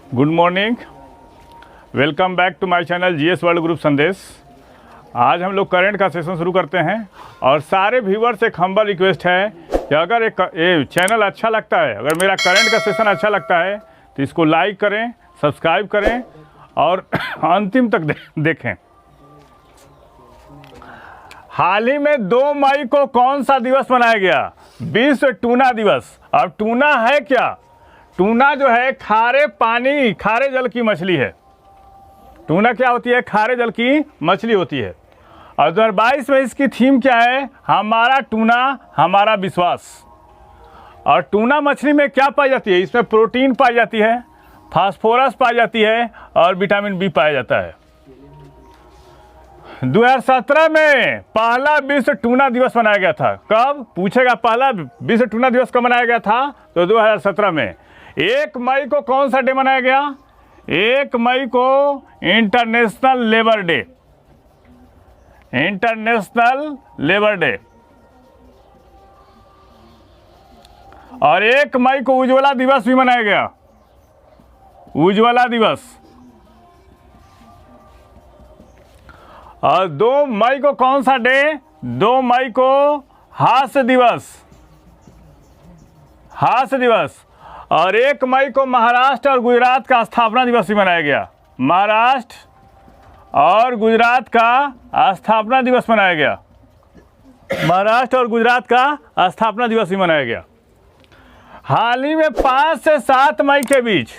Good morning, welcome back to my channel GS world group Sandesh. आज हम लोग current का सेशन शुरू करते हैं और सारे व्यूअर्स एक हम्बल रिक्वेस्ट है कि अगर ये चैनल अच्छा लगता है, अगर मेरा करंट का सेशन अच्छा लगता है तो इसको लाइक करें, सब्सक्राइब करें और अंतिम तक देखें। हाल ही में 2 मई को कौन सा दिवस मनाया गया? विश्व टूना दिवस। अब टूना है क्या? टूना जो है खारे पानी, खारे जल की मछली है। टूना क्या होती है? खारे जल की मछली होती है। और 2022 में इसकी थीम क्या है? हमारा टूना हमारा विश्वास। और टूना मछली में क्या पाई जाती है? इसमें प्रोटीन पाई जाती है, फास्फोरस पाई जाती है और विटामिन बी पाया जाता है। 2017 में पहला विश्व टूना दिवस मनाया गया था। कब पूछेगा? पहला विश्व टूना दिवस कब मनाया गया था? तो 2017 में। 1 मई को कौन सा डे मनाया गया? 1 मई को international labour day. International labour day. और 1 मई को उज्ज्वला दिवस भी मनाया गया। उज्ज्वला दिवस। और 2 मई को कौन सा डे? 2 मई को हास्य दिवस। हास्य दिवस। और 1 मई को महाराष्ट्र और गुजरात का स्थापना दिवस भी मनाया गया। महाराष्ट्र और गुजरात का स्थापना दिवस मनाया गया। महाराष्ट्र और गुजरात का स्थापना दिवस भी मनाया गया। हाल ही में 5 से 7 मई के बीच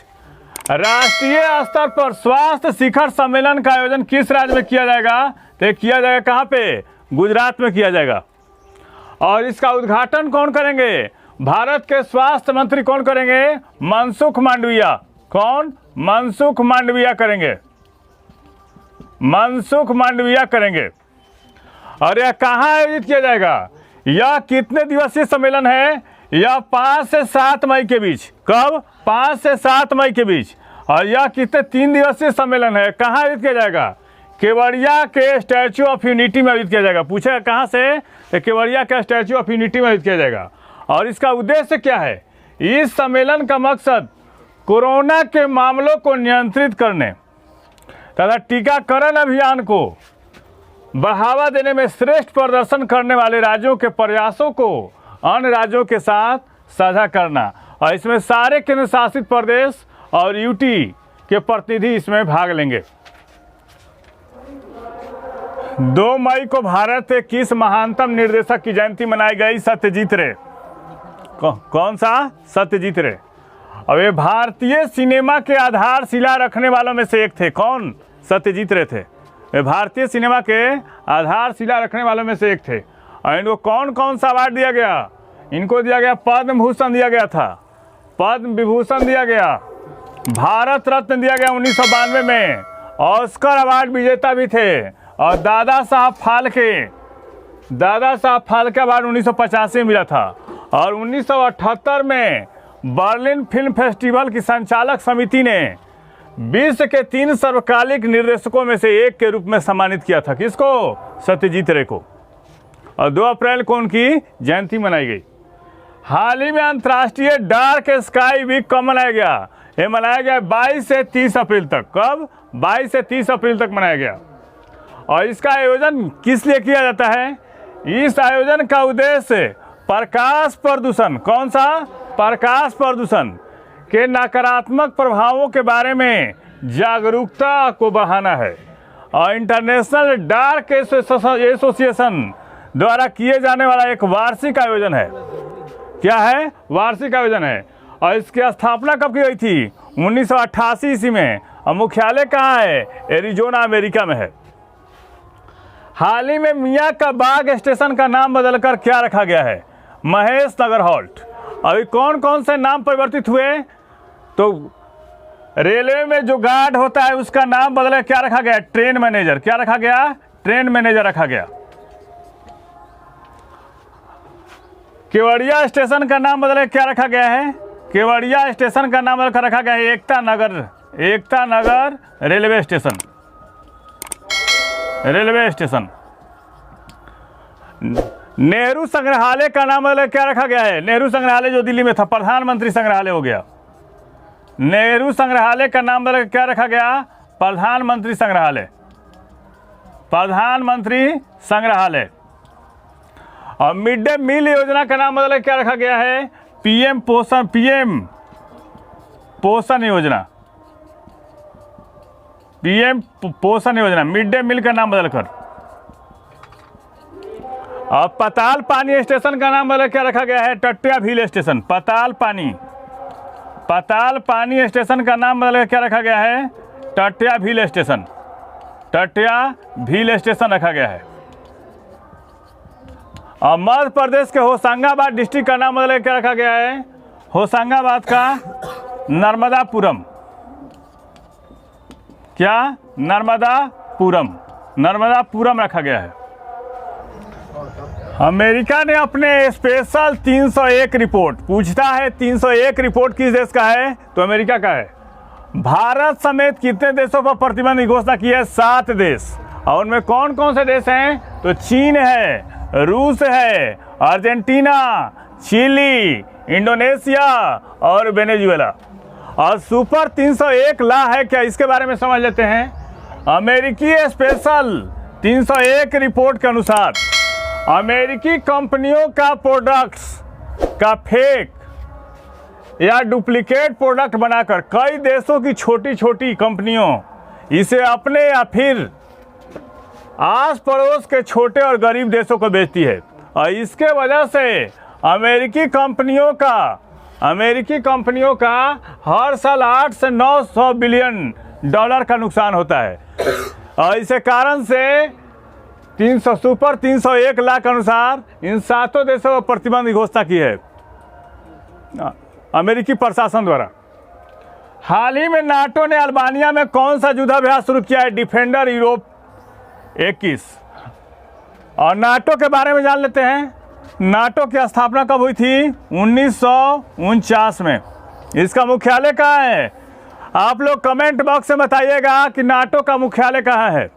राष्ट्रीय स्तर पर स्वास्थ्य शिखर सम्मेलन का आयोजन किस राज्य में किया जाएगा? तो किया जाएगा कहाँ पे? गुजरात में किया जाएगा। और इसका उद्घाटन कौन करेंगे? भारत के स्वास्थ्य मंत्री कौन करेंगे? मनसुख मांडविया। कौन? मनसुख मांडविया करेंगे। मनसुख मांडविया करेंगे। और यह कहाँ आयोजित किया जाएगा? यह कितने दिवसीय सम्मेलन है? यह 5 से 7 मई के बीच। कब? 5 से 7 मई के बीच। और यह कितने 3 दिवसीय सम्मेलन है? कहाँ आयोजित किया जाएगा? केवड़िया के स्टैच्यू ऑफ यूनिटी में आयोजित किया जाएगा। पूछेगा कहाँ से? तो केवड़िया के स्टैच्यू ऑफ यूनिटी में आयोजित किया जाएगा। और इसका उद्देश्य क्या है? इस सम्मेलन का मकसद कोरोना के मामलों को नियंत्रित करने तथा टीकाकरण अभियान को बढ़ावा देने में श्रेष्ठ प्रदर्शन करने वाले राज्यों के प्रयासों को अन्य राज्यों के साथ साझा करना। और इसमें सारे केंद्र शासित प्रदेश और यूटी के प्रतिनिधि इसमें भाग लेंगे। 2 मई को भारत के किस महानतम निर्देशक की जयंती मनाई गई? सत्यजीत रे। कौन सा? सत्यजीत रे। अब ये भारतीय सिनेमा के आधारशिला रखने वालों में से एक थे। कौन? सत्यजीत रे थे। वे भारतीय सिनेमा के आधारशिला रखने वालों में से एक थे। और इनको कौन कौन सा अवार्ड दिया गया? इनको दिया गया पद्म भूषण दिया गया था, पद्म विभूषण दिया गया, भारत रत्न दिया गया 1992 में, ऑस्कर अवार्ड विजेता भी थे। और दादा साहब फाल्के अवार्ड 1985 में मिला था। और 1978 में बर्लिन फिल्म फेस्टिवल की संचालक समिति ने विश्व के 3 सर्वकालिक निर्देशकों में से एक के रूप में सम्मानित किया था। किसको? सत्यजीत रे को। और 2 अप्रैल को उनकी जयंती मनाई गई। हाल ही में अंतर्राष्ट्रीय डार्क स्काई वीक कब मनाया गया? ये मनाया गया 22 से 30 अप्रैल तक। कब? 22 से 30 अप्रैल तक मनाया गया। और इसका आयोजन किस लिए किया जाता है? इस आयोजन का उद्देश्य प्रकाश प्रदूषण। कौन सा? प्रकाश प्रदूषण के नकारात्मक प्रभावों के बारे में जागरूकता को बढ़ाना है। और इंटरनेशनल डार्क एसोसिएशन द्वारा किए जाने वाला एक वार्षिक आयोजन है। क्या है? वार्षिक आयोजन है। और इसकी स्थापना कब की गई थी? 1988 ईस्वी में। और मुख्यालय कहाँ है? एरिजोना, अमेरिका में है। हाल ही में मियाँ का बाग स्टेशन का नाम बदलकर क्या रखा गया है? महेश नगर हॉल्ट। अभी कौन कौन से नाम परिवर्तित हुए? तो रेलवे में जो गार्ड होता है उसका नाम बदल क्या रखा गया? Train manager. क्या रखा गया? ट्रेन मैनेजर रखा गया। केवड़िया स्टेशन का नाम बदल क्या रखा गया है? केवड़िया स्टेशन का नाम बदलकर रखा गया है Ekta Nagar railway station. Railway station. Nehru संग्रहालय का नाम क्या रखा गया है? नेहरू संग्रहालय जो दिल्ली में था, प्रधानमंत्री संग्रहालय हो गया। नेहरू संग्रहालय का नाम बदल क्या रखा गया? प्रधानमंत्री संग्रहालय। प्रधानमंत्री संग्रहालय। और मिड डे मील योजना का नाम बदल क्या रखा गया है? पीएम पोषण योजना। पीएम पोषण योजना, मिड डे मील का नाम बदलकर। और पताल पानी स्टेशन का नाम बदल क्या रखा गया है? टट्टिया भील स्टेशन। पताल पानी स्टेशन का नाम बदल क्या रखा गया है? टट्टिया भील स्टेशन। टट्टिया भील स्टेशन रखा गया है। और मध्य प्रदेश के होशंगाबाद डिस्ट्रिक्ट का नाम बदल क्या रखा गया है? होशंगाबाद का नर्मदापुरम। क्या? नर्मदापुरम रखा गया है। अमेरिका ने अपने स्पेशल 301 रिपोर्ट, पूछता है 301 रिपोर्ट किस देश का है? तो अमेरिका का है। भारत समेत कितने देशों पर प्रतिबंध की घोषणा की है? 7 देश। और उनमें कौन कौन से देश हैं? तो चीन है, रूस है, अर्जेंटीना, चिली, इंडोनेशिया और वेनेजुएला। और सुपर 301 लॉ है क्या, इसके बारे में समझ लेते हैं। अमेरिकी स्पेशल 301 रिपोर्ट के अनुसार अमेरिकी कंपनियों का प्रोडक्ट्स का फेक या डुप्लीकेट प्रोडक्ट बनाकर कई देशों की छोटी छोटी कंपनियों इसे अपने या फिर आस पड़ोस के छोटे और गरीब देशों को बेचती है। और इसके वजह से अमेरिकी कंपनियों का हर साल 8 से 900 बिलियन डॉलर का नुकसान होता है। और इसे कारण से सुपर 301 लाख के अनुसार इन 7 देशों पर प्रतिबंध की घोषणा की है अमेरिकी प्रशासन द्वारा। हाल ही में नाटो ने अल्बानिया में कौन सा युद्धाभ्यास शुरू किया है? Defender Europe 21। और नाटो के बारे में जान लेते हैं। नाटो की स्थापना कब हुई थी? 1949 में। इसका मुख्यालय कहाँ है? आप लोग कमेंट बॉक्स में बताइएगा कि नाटो का मुख्यालय कहाँ है।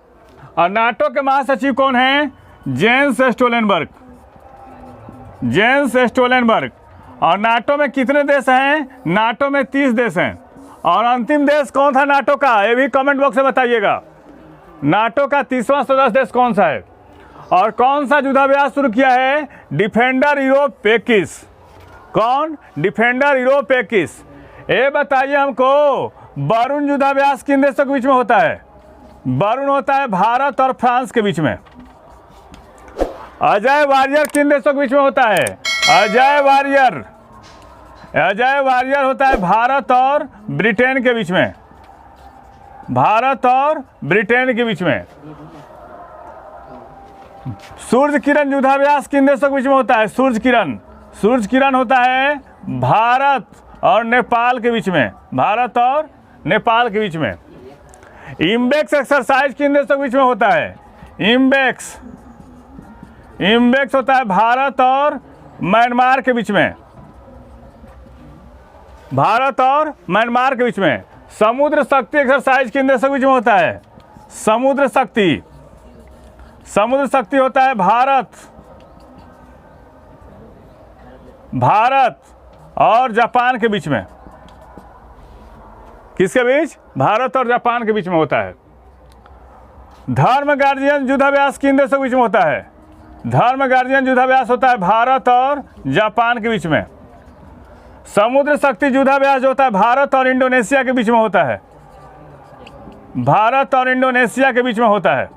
और नाटो के महासचिव कौन हैं? Gents Stoltenberg. और नाटो में कितने देश हैं? नाटो में 30 देश हैं। और अंतिम देश कौन था नाटो का? ये भी कमेंट बॉक्स में बताइएगा। नाटो का 30वां सदस्य देश कौन सा है? और कौन सा युद्धाभ्यास शुरू किया है? Defender Europe 21। कौन? Defender Europe 21। ये बताइए हमको, वरुण युद्धाभ्यास किन देशों के बीच में होता है? वरुण होता है भारत और फ्रांस के बीच में। अजय वारियर किन देशों के बीच में होता है? अजय वारियर होता है भारत और ब्रिटेन के बीच में। भारत और ब्रिटेन के बीच में। सूर्य किरण युद्धाभ्यास किन देशों के बीच में होता है? सूर्य किरण होता है भारत और नेपाल के बीच में। भारत और नेपाल के बीच में। इम्बेक्स एक्सरसाइज किन देशों के बीच में होता है? इम्बेक्स होता है भारत और म्यांमार के बीच में। भारत और म्यांमार के बीच में। समुद्र शक्ति एक्सरसाइज किन देशों के बीच में होता है? समुद्र शक्ति होता है भारत और जापान के बीच में। किसके बीच? भारत और जापान के बीच में होता है। धर्म गार्जियन युद्धाभ्यास किन देशों के बीच में होता है? धर्म गार्जियन युद्धाभ्यास होता है भारत और जापान के बीच में। समुद्र शक्ति युद्धाभ्यास जो होता है भारत और इंडोनेशिया के बीच में होता है। भारत और इंडोनेशिया के बीच में होता है।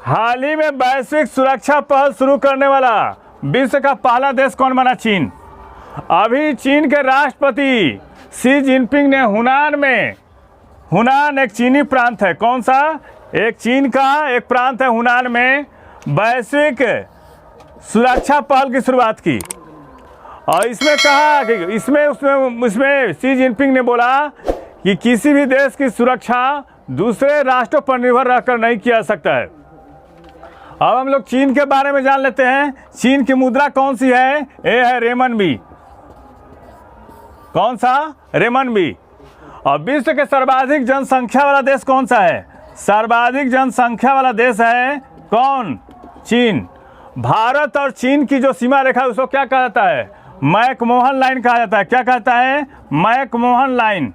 हाल ही में वैश्विक सुरक्षा पहल शुरू करने वाला विश्व का पहला देश कौन बना? चीन। अभी चीन के राष्ट्रपति शी जिनपिंग ने हुनान एक चीनी प्रांत है। कौन सा? एक चीन का एक प्रांत है हुनान में वैश्विक सुरक्षा पहल की शुरुआत की। और इसमें कहा कि इसमें शी जिनपिंग ने बोला कि किसी भी देश की सुरक्षा दूसरे राष्ट्रों पर निर्भर रहकर नहीं किया जा सकता है। अब हम लोग चीन के बारे में जान लेते हैं। चीन की मुद्रा कौन सी है? ये है रेमनबी। कौन सा? रेमनबी। और विश्व के सर्वाधिक जनसंख्या वाला देश कौन सा है? सर्वाधिक जनसंख्या वाला देश है कौन? चीन। भारत और चीन की जो सीमा रेखा है उसको क्या कहता है? मैकमोहन लाइन कहा जाता है। क्या कहता है? McMahon line.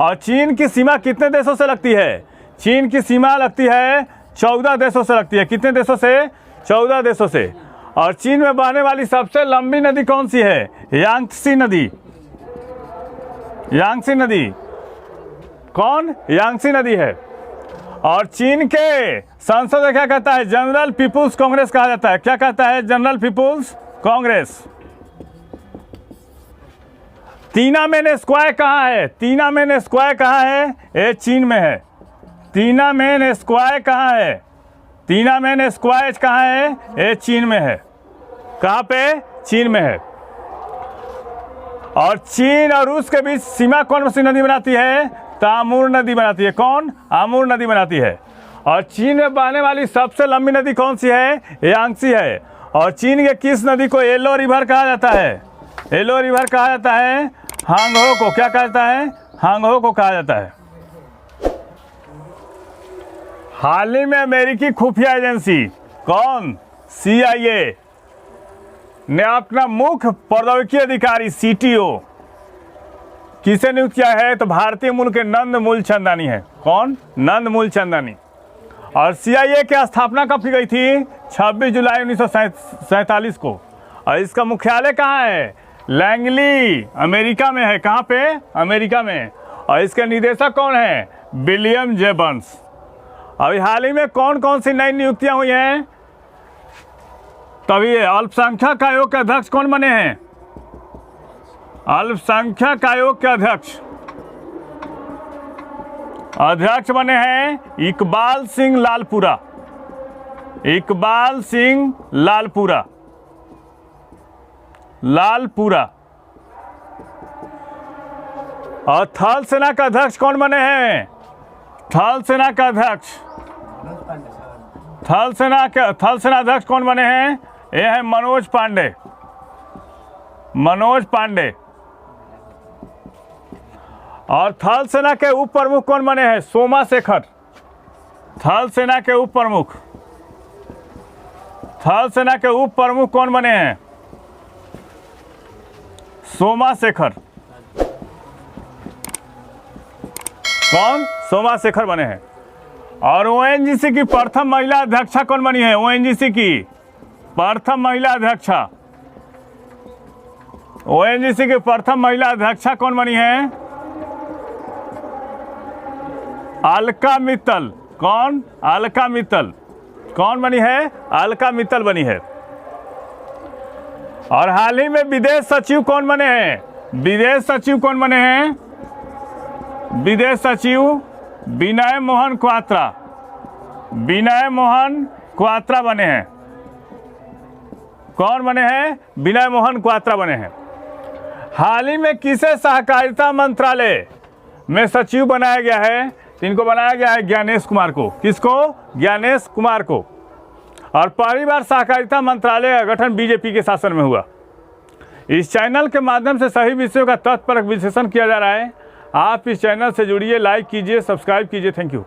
और चीन की सीमा कितने देशों से लगती है? चीन की सीमा लगती है 14 देशों से लगती है। कितने देशों से? 14 देशों से। और चीन में बहने वाली सबसे लंबी नदी कौन सी है? यांगत्से नदी। यांगत्से नदी। कौन? यांगत्से नदी है। और चीन के संसद क्या कहता है? जनरल पीपुल्स कांग्रेस कहा जाता है। क्या कहता है? General people's congress. Tiananmen square कहाँ है? तिनानमेन स्क्वायर कहाँ है? ये चीन में है। तिनानमेन स्क्वायर कहाँ है? तिनानमेन स्क्वायर कहाँ है? ये चीन में है। कहाँ पे? चीन में है। और चीन और रूस के बीच सीमा कौन सी नदी बनाती है? तामूर नदी बनाती है। कौन? आमूर नदी बनाती है। और चीन में बहने वाली सबसे लंबी नदी कौन सी है? यांगत्से है। और चीन के किस नदी को येलो रिवर कहा जाता है? येलो रिवर कहा जाता है हांगहो को। क्या कहता है? हांगहो को कहा जाता है। हाल ही में अमेरिकी खुफिया एजेंसी कौन? CIA ने अपना मुख्य प्रौद्योगिकी अधिकारी CTO किसे नियुक्त किया है? तो भारतीय मूल के नंद मूलचंदानी है। कौन? नंद मूलचंदानी। और CIA की स्थापना कब की गई थी? 26 जुलाई 1947 को। और इसका मुख्यालय कहाँ है? लैंगली, अमेरिका में है। कहाँ पे? अमेरिका में। और इसके निदेशक कौन है? William J Burns. अभी हाल ही में कौन कौन सी नई नियुक्तियां हुई हैं? तभी अल्पसंख्यक आयोग के अध्यक्ष कौन बने हैं? अल्पसंख्यक आयोग के अध्यक्ष बने हैं इकबाल सिंह लालपुरा। इकबाल सिंह लालपुरा। और थल सेना का अध्यक्ष कौन बने हैं? थल सेना का अध्यक्ष, थल सेना अध्यक्ष कौन बने हैं? ये है मनोज पांडे। मनोज पांडे। और थल सेना के उप प्रमुख कौन बने हैं? सोमाशेखर। थल सेना के उप प्रमुख, थल सेना के उप प्रमुख कौन बने हैं? सोमाशेखर। कौन? सोमाशेखर बने हैं। और ONGC की प्रथम महिला अध्यक्षा कौन बनी है? ONGC की प्रथम महिला अध्यक्षा, ONGC की प्रथम महिला अध्यक्षा कौन बनी है? अलका मित्तल। कौन? अलका मित्तल। कौन बनी है? अलका मित्तल बनी है। और हाल ही में विदेश सचिव कौन बने हैं? विदेश सचिव कौन बने हैं? विदेश सचिव विनय मोहन क्वात्रा। विनय मोहन क्वात्रा बने हैं। कौन बने हैं? विनय मोहन क्वात्रा बने हैं। हाल ही में किसे सहकारिता मंत्रालय में सचिव बनाया गया है? इनको बनाया गया है ज्ञानेश कुमार को। किसको? ज्ञानेश कुमार को। और पहली बार सहकारिता मंत्रालय का गठन BJP के शासन में हुआ। इस चैनल के माध्यम से सही विषयों का तथ्यपरक विश्लेषण किया जा रहा है। आप इस चैनल से जुड़िए, लाइक कीजिए, सब्सक्राइब कीजिए। Thank you.